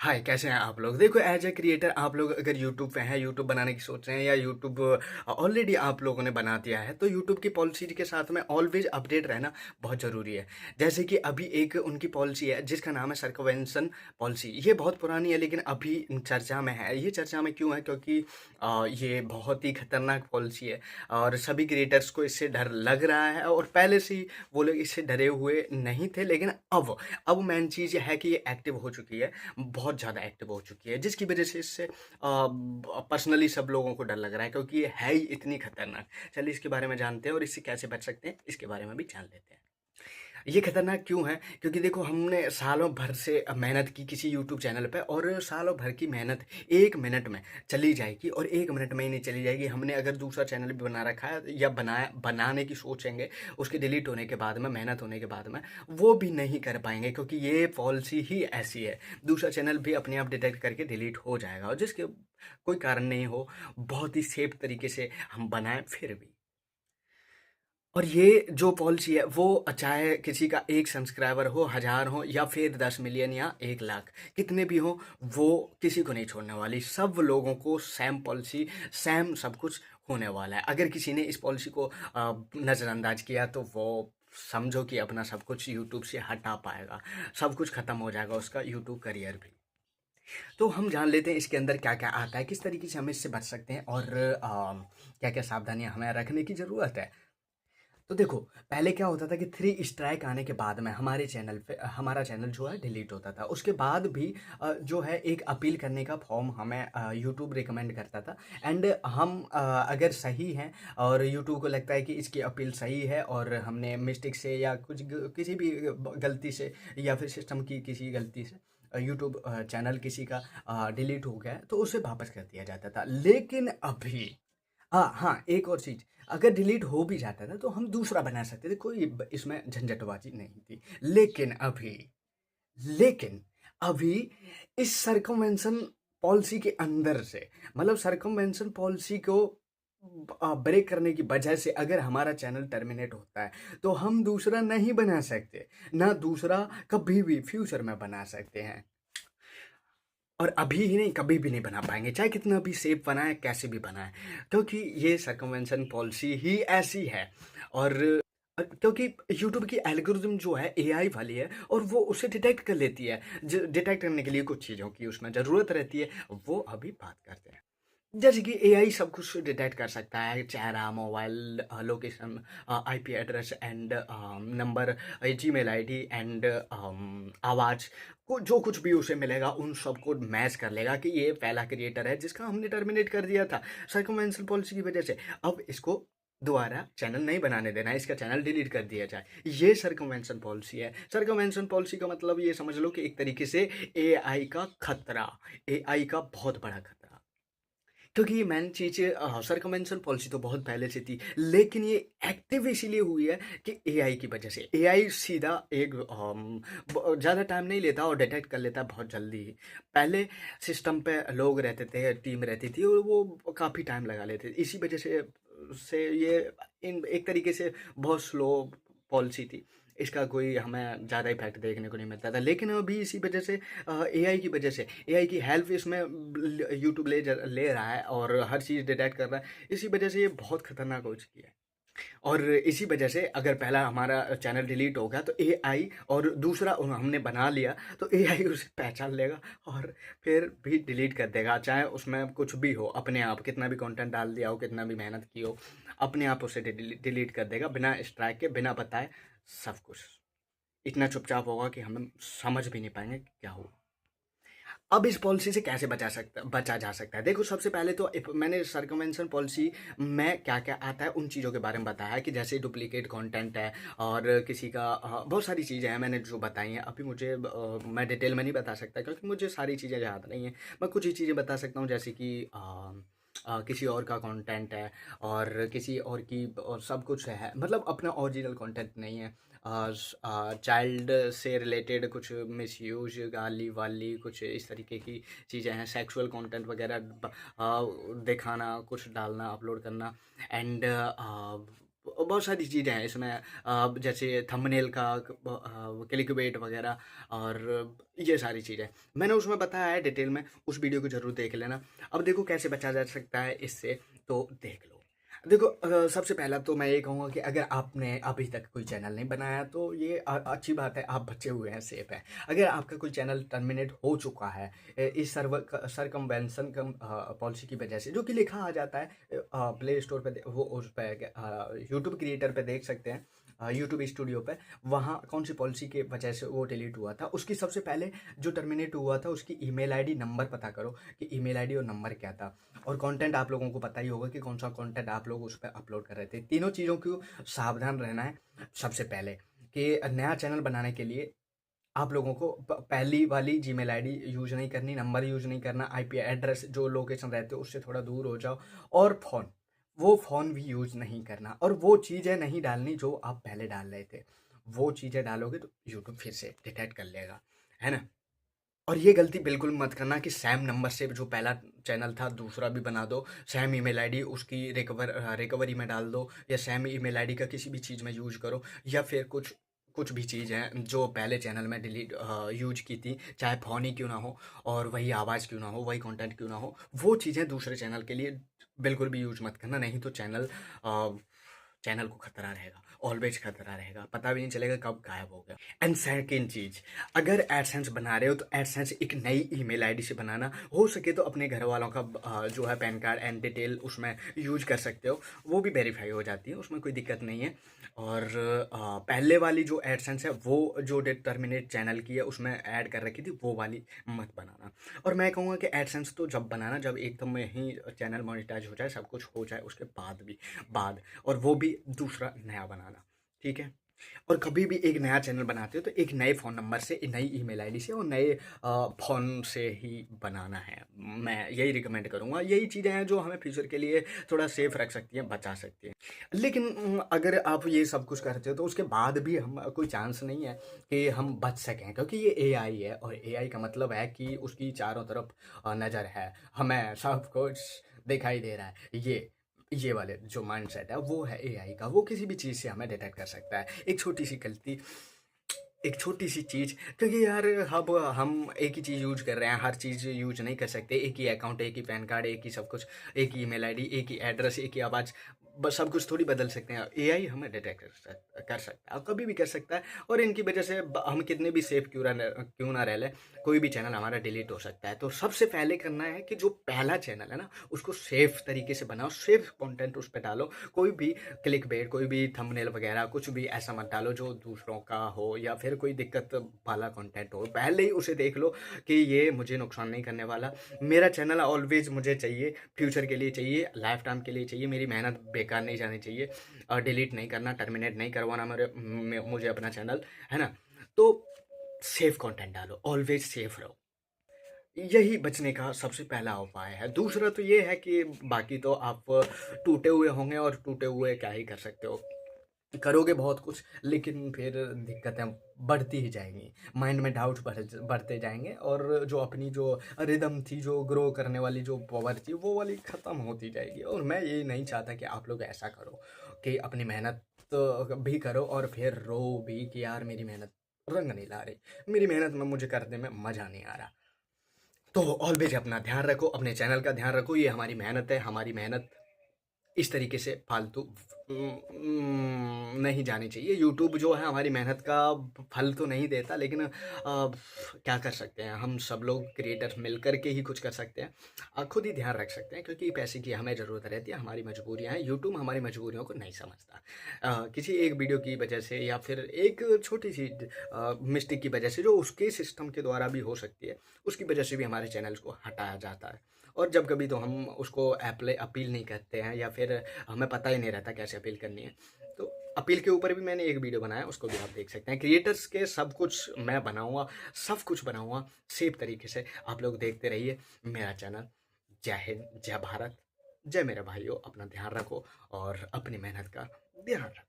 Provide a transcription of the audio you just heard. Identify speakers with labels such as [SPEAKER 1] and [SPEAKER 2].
[SPEAKER 1] हाय, कैसे हैं आप लोग? देखो एज़ अ क्रिएटर आप लोग अगर यूट्यूब पे हैं, यूट्यूब बनाने की सोच रहे हैं या यूट्यूब ऑलरेडी आप लोगों ने बना दिया है, तो यूट्यूब की पॉलिसी के साथ में ऑलवेज़ अपडेट रहना बहुत ज़रूरी है। जैसे कि अभी एक उनकी पॉलिसी है जिसका नाम है सर्कमवेंशन पॉलिसी। ये बहुत पुरानी है लेकिन अभी चर्चा में है। ये चर्चा में क्यों है? क्योंकि ये बहुत ही खतरनाक पॉलिसी है और सभी क्रिएटर्स को इससे डर लग रहा है और पहले से ही वो लोग इससे डरे हुए नहीं थे, लेकिन अब मेन चीज़ ये है कि ये एक्टिव हो चुकी है। बहुत ज़्यादा एक्टिव हो चुकी है जिसकी वजह से इससे पर्सनली सब लोगों को डर लग रहा है क्योंकि ये है ही इतनी खतरनाक। चलिए इसके बारे में जानते हैं और इससे कैसे बच सकते हैं इसके बारे में भी जान लेते हैं। ये खतरनाक क्यों है? क्योंकि देखो हमने सालों भर से मेहनत की किसी यूट्यूब चैनल पे और सालों भर की मेहनत 1 मिनट में चली जाएगी और 1 मिनट में ही नहीं चली जाएगी। हमने अगर दूसरा चैनल भी बना रखा है या बनाने की सोचेंगे, उसके डिलीट होने के बाद में, मेहनत होने के बाद में, वो भी नहीं कर पाएँगे क्योंकि ये पॉलिसी ही ऐसी है। दूसरा चैनल भी अपने आप डिटेक्ट करके डिलीट हो जाएगा और जिसके कोई कारण नहीं हो, बहुत ही सेफ तरीके से हम बनाएँ फिर भी। और ये जो पॉलिसी है वो चाहे किसी का 1 सब्सक्राइबर हो, 1000 हो या फिर 10 मिलियन या 1 लाख, कितने भी हों, वो किसी को नहीं छोड़ने वाली। सब लोगों को सेम पॉलिसी, सेम सब कुछ होने वाला है। अगर किसी ने इस पॉलिसी को नज़रअंदाज किया तो वो समझो कि अपना सब कुछ यूट्यूब से हटा पाएगा। सब कुछ खत्म हो जाएगा उसका यूट्यूब करियर भी। तो हम जान लेते हैं इसके अंदर क्या-क्या आता है, किस तरीके से हम इससे बच सकते हैं और क्या-क्या सावधानियाँ हमें रखने की ज़रूरत है। तो देखो, पहले क्या होता था कि 3 स्ट्राइक आने के बाद में हमारे चैनल पे हमारा चैनल जो है डिलीट होता था। उसके बाद भी जो है एक अपील करने का फॉर्म हमें यूट्यूब रिकमेंड करता था एंड हम अगर सही हैं और यूट्यूब को लगता है कि इसकी अपील सही है और हमने मिस्टेक से या कुछ किसी भी गलती से या फिर सिस्टम की किसी गलती से यूट्यूब चैनल किसी का डिलीट हो गया है, तो उसे वापस कर दिया जाता था। लेकिन अभी हाँ, एक और चीज़, अगर डिलीट हो भी जाता था तो हम दूसरा बना सकते थे, कोई ब इसमें झंझटबाज़ी नहीं थी। लेकिन अभी इस सर्कमवेंशन पॉलिसी के अंदर से मतलब सर्कमवेंशन पॉलिसी को ब्रेक करने की वजह से अगर हमारा चैनल टर्मिनेट होता है, तो हम दूसरा नहीं बना सकते, ना दूसरा कभी भी फ्यूचर में बना सकते हैं। और अभी ही नहीं, कभी भी नहीं बना पाएँगे, चाहे कितना भी सेफ बनाएँ, कैसे भी बनाएँ, क्योंकि ये सर्कमवेंशन पॉलिसी ही ऐसी है। और क्योंकि यूट्यूब की एल्गोरिदम जो है एआई वाली है और वो उसे डिटेक्ट कर लेती है। डिटेक्ट करने के लिए कुछ चीज़ों की उसमें ज़रूरत रहती है, वो अभी बात करते हैं। जैसे कि एआई सब कुछ डिटेक्ट कर सकता है, चेहरा, mobile location, IP address and number, Gmail ID and आवाज़ को जो कुछ भी उसे मिलेगा उन सबको मैच कर लेगा कि ये पहला क्रिएटर है जिसका हमने टर्मिनेट कर दिया था सर्कमवेंशन पॉलिसी की वजह से। अब इसको दोबारा चैनल नहीं बनाने देना है, इसका चैनल डिलीट कर दिया जाए। ये सर्कमवेंशन पॉलिसी है। सर्कमवेंशन पॉलिसी का मतलब ये समझ लो कि एक तरीके से एआई का खतरा, एआई का बहुत बड़ा खतरा। क्योंकि ये मेन चीज़ सर्कमवेंशन पॉलिसी तो बहुत पहले से थी, लेकिन ये एक्टिव इसीलिए हुई है कि एआई की वजह से। एआई सीधा एक ज़्यादा टाइम नहीं लेता और डिटेक्ट कर लेता है बहुत जल्दी ही। पहले सिस्टम पे लोग रहते थे, टीम रहती थी और वो काफ़ी टाइम लगा लेते थे। इसी वजह से ये इन एक तरीके से बहुत स्लो पॉलिसी थी। इसका कोई हमें ज़्यादा इफ़ेक्ट देखने को नहीं मिलता था। लेकिन अभी इसी वजह से एआई की वजह से, एआई की हेल्प इसमें यूट्यूब ले रहा है और हर चीज़ डिटेक्ट कर रहा है। इसी वजह से ये बहुत खतरनाक हो चुकी है। और इसी वजह से अगर पहला हमारा चैनल डिलीट हो गया तो एआई और दूसरा हमने बना लिया तो एआई उसे पहचान लेगा और फिर भी डिलीट कर देगा, चाहे उसमें कुछ भी हो, अपने आप कितना भी कंटेंट डाल दिया हो, कितना भी मेहनत की हो, अपने आप उसे डिलीट कर देगा बिना स्ट्राइक के, बिना बताए सब कुछ। इतना चुपचाप होगा कि हमें समझ भी नहीं पाएंगे कि क्या हुआ। अब इस पॉलिसी से कैसे बचा जा सकता है? देखो सबसे पहले तो मैंने सर्कमवेंशन पॉलिसी में क्या-क्या आता है उन चीज़ों के बारे में बताया है कि जैसे डुप्लीकेट कंटेंट है और किसी का बहुत सारी चीज़ें हैं मैंने जो बताई हैं। अभी मुझे मैं डिटेल में नहीं बता सकता क्योंकि मुझे सारी चीज़ें याद नहीं हैं। मैं कुछ ही चीज़ें बता सकता हूँ जैसे कि किसी और का कंटेंट है और किसी और की और सब कुछ है, मतलब अपना ओरिजिनल कंटेंट नहीं है। चाइल्ड से रिलेटेड कुछ मिसयूज, गाली-वाली कुछ इस तरीके की चीज़ें हैं, सेक्सुअल कंटेंट वगैरह दिखाना, कुछ डालना, अपलोड करना एंड बहुत सारी चीज़ें हैं इसमें, जैसे थंबनेल का क्लिकबेट वगैरह और ये सारी चीज़ें मैंने उसमें बताया है डिटेल में, उस वीडियो को ज़रूर देख लेना। अब देखो कैसे बचा जा सकता है इससे, तो देख लो। देखो सबसे पहला तो मैं ये कहूँगा कि अगर आपने अभी तक कोई चैनल नहीं बनाया तो ये अच्छी बात है, आप बचे हुए हैं, सेफ है। अगर आपका कोई चैनल टर्मिनेट हो चुका है इस सरकमवेंशन पॉलिसी की वजह से, जो कि लिखा आ जाता है प्ले स्टोर पे, वो उस पर यूट्यूब क्रिएटर पे देख सकते हैं, यूट्यूब स्टूडियो पे, वहाँ कौन सी पॉलिसी के वजह से वो डिलीट हुआ था। उसकी सबसे पहले जो टर्मिनेट हुआ था उसकी ईमेल आईडी नंबर पता करो कि ईमेल आईडी और नंबर क्या था, और कंटेंट आप लोगों को पता ही होगा कि कौन सा कंटेंट आप लोग उस पर अपलोड कर रहे थे। तीनों चीज़ों को सावधान रहना है सबसे पहले, कि नया चैनल बनाने के लिए आप लोगों को पहली वाली जीमेल आईडी यूज़ नहीं करनी, नंबर यूज़ नहीं करना, आईपी एड्रेस जो लोकेशन रहते हो उससे थोड़ा दूर हो जाओ, और फ़ोन भी यूज़ नहीं करना, और वो चीज़ें नहीं डालनी जो आप पहले डाल रहे थे। वो चीज़ें डालोगे तो यूट्यूब फिर से डिटेक्ट कर लेगा, है ना? और ये गलती बिल्कुल मत करना कि सैम नंबर से जो पहला चैनल था दूसरा भी बना दो, सैम ईमेल आईडी उसकी रिकवरी में डाल दो, या सैम ईमेल आईडी का किसी भी चीज़ में यूज करो, या फिर कुछ कुछ भी चीज़ है जो पहले चैनल में डिलीट यूज की थी, चाहे फ़ोन ही क्यों ना हो, और वही आवाज़ क्यों ना हो, वही कंटेंट क्यों ना हो, वो चीज़ें दूसरे चैनल के लिए बिल्कुल भी यूज मत करना, नहीं तो चैनल को खतरा रहेगा, ऑलवेज खतरा रहेगा, पता भी नहीं चलेगा कब गायब हो गया। एंड सेकंड चीज़, अगर एडसेंस बना रहे हो तो एडसेंस एक नई ईमेल आईडी से बनाना, हो सके तो अपने घर वालों का जो है पैन कार्ड एंड डिटेल उसमें यूज कर सकते हो, वो भी वेरीफाई हो जाती है, उसमें कोई दिक्कत नहीं है। और पहले वाली जो एडसेंस है वो जो टर्मिनेट चैनल की है उसमें ऐड कर रखी थी, वो वाली मत बनाना। और मैं कहूँगा कि एडसेंस तो जब बनाना जब एकदम में ही चैनल मोनेटाइज हो जाए, सब कुछ हो जाए, उसके बाद और वो भी दूसरा नया बनाना, ठीक है? और कभी भी एक नया चैनल बनाते हो तो एक नए फ़ोन नंबर से, नई ईमेल आईडी से और नए फ़ोन से ही बनाना है। मैं यही रिकमेंड करूँगा। यही चीज़ें हैं जो हमें फ्यूचर के लिए थोड़ा सेफ रख सकती हैं, बचा सकती हैं। लेकिन अगर आप ये सब कुछ करते हो तो उसके बाद भी हम कोई चांस नहीं है कि हम बच सकें, क्योंकि ये एआई है, और एआई का मतलब है कि उसकी चारों तरफ नज़र है, हमें सब कुछ दिखाई दे रहा है। ये वाले जो माइंडसेट है वो है एआई का, वो किसी भी चीज़ से हमें डिटेक्ट कर सकता है। एक छोटी सी गलती, एक छोटी सी चीज़, क्योंकि यार अब हम एक ही चीज़ यूज कर रहे हैं, हर चीज़ यूज नहीं कर सकते। एक ही अकाउंट, एक ही पैन कार्ड, एक ही सब कुछ, एक ही ईमेल आईडी, एक ही एड्रेस, एक ही आवाज़, बस सब कुछ थोड़ी बदल सकते हैं। एआई हमें डिटेक्ट कर सकता है, और कभी भी कर सकता है, और इनकी वजह से हम कितने भी सेफ क्यों ना रह लें, कोई भी चैनल हमारा डिलीट हो सकता है। तो सबसे पहले करना है कि जो पहला चैनल है ना उसको सेफ तरीके से बनाओ, सेफ कंटेंट उस पर डालो। कोई भी क्लिक बेट, कोई भी थंबनेल वगैरह कुछ भी ऐसा मत डालो जो दूसरों का हो, या फिर कोई दिक्कत वाला कंटेंट हो। पहले ही उसे देख लो कि ये मुझे नुकसान नहीं करने वाला, मेरा चैनल ऑलवेज मुझे चाहिए, फ्यूचर के लिए चाहिए, लाइफ टाइम के लिए चाहिए, मेरी मेहनत बेकार नहीं जानी चाहिए, डिलीट नहीं करना, टर्मिनेट नहीं करवाना मुझे अपना चैनल, है ना? तो सेफ कंटेंट डालो, ऑलवेज सेफ रहो, यही बचने का सबसे पहला उपाय है। दूसरा तो ये है कि बाकी तो आप टूटे हुए होंगे, और टूटे हुए क्या ही कर सकते हो, करोगे बहुत कुछ, लेकिन फिर दिक्कतें बढ़ती ही जाएंगी, माइंड में डाउट बढ़ते जाएंगे, और जो अपनी जो रिदम थी, जो ग्रो करने वाली जो पावर थी, वो वाली ख़त्म होती जाएगी। और मैं ये नहीं चाहता कि आप लोग ऐसा करो कि अपनी मेहनत तो भी करो और फिर रो भी कि यार मेरी मेहनत रंग नहीं ला रही, मेरी मेहनत में मुझे करने में मज़ा नहीं आ रहा। तो ऑलवेज अपना ध्यान रखो, अपने चैनल का ध्यान रखो, ये हमारी मेहनत है, हमारी मेहनत इस तरीके से फालतू नहीं जानी चाहिए। यूट्यूब जो है हमारी मेहनत का फल तो नहीं देता, लेकिन क्या कर सकते हैं, हम सब लोग क्रिएटर मिल कर के ही कुछ कर सकते हैं, खुद ही ध्यान रख सकते हैं, क्योंकि पैसे की हमें ज़रूरत रहती है, हमारी मजबूरियाँ हैं। यूट्यूब हमारी मजबूरियों को नहीं समझता। किसी एक वीडियो की वजह से, या फिर एक छोटी सी मिस्टेक की वजह से, जो उसके सिस्टम के द्वारा भी हो सकती है, उसकी वजह से भी हमारे चैनल्स को हटाया जाता है। और जब कभी तो हम उसको अपील नहीं करते हैं, या फिर हमें पता ही नहीं रहता कैसे अपील करनी है। तो अपील के ऊपर भी मैंने एक वीडियो बनाया, उसको भी आप देख सकते हैं। क्रिएटर्स के सब कुछ मैं बनाऊंगा, सब कुछ बनाऊंगा सेफ तरीके से, आप लोग देखते रहिए मेरा चैनल। जय हिंद, जय भारत, जय मेरे भाइयों, अपना ध्यान रखो और अपनी मेहनत का ध्यान रखो।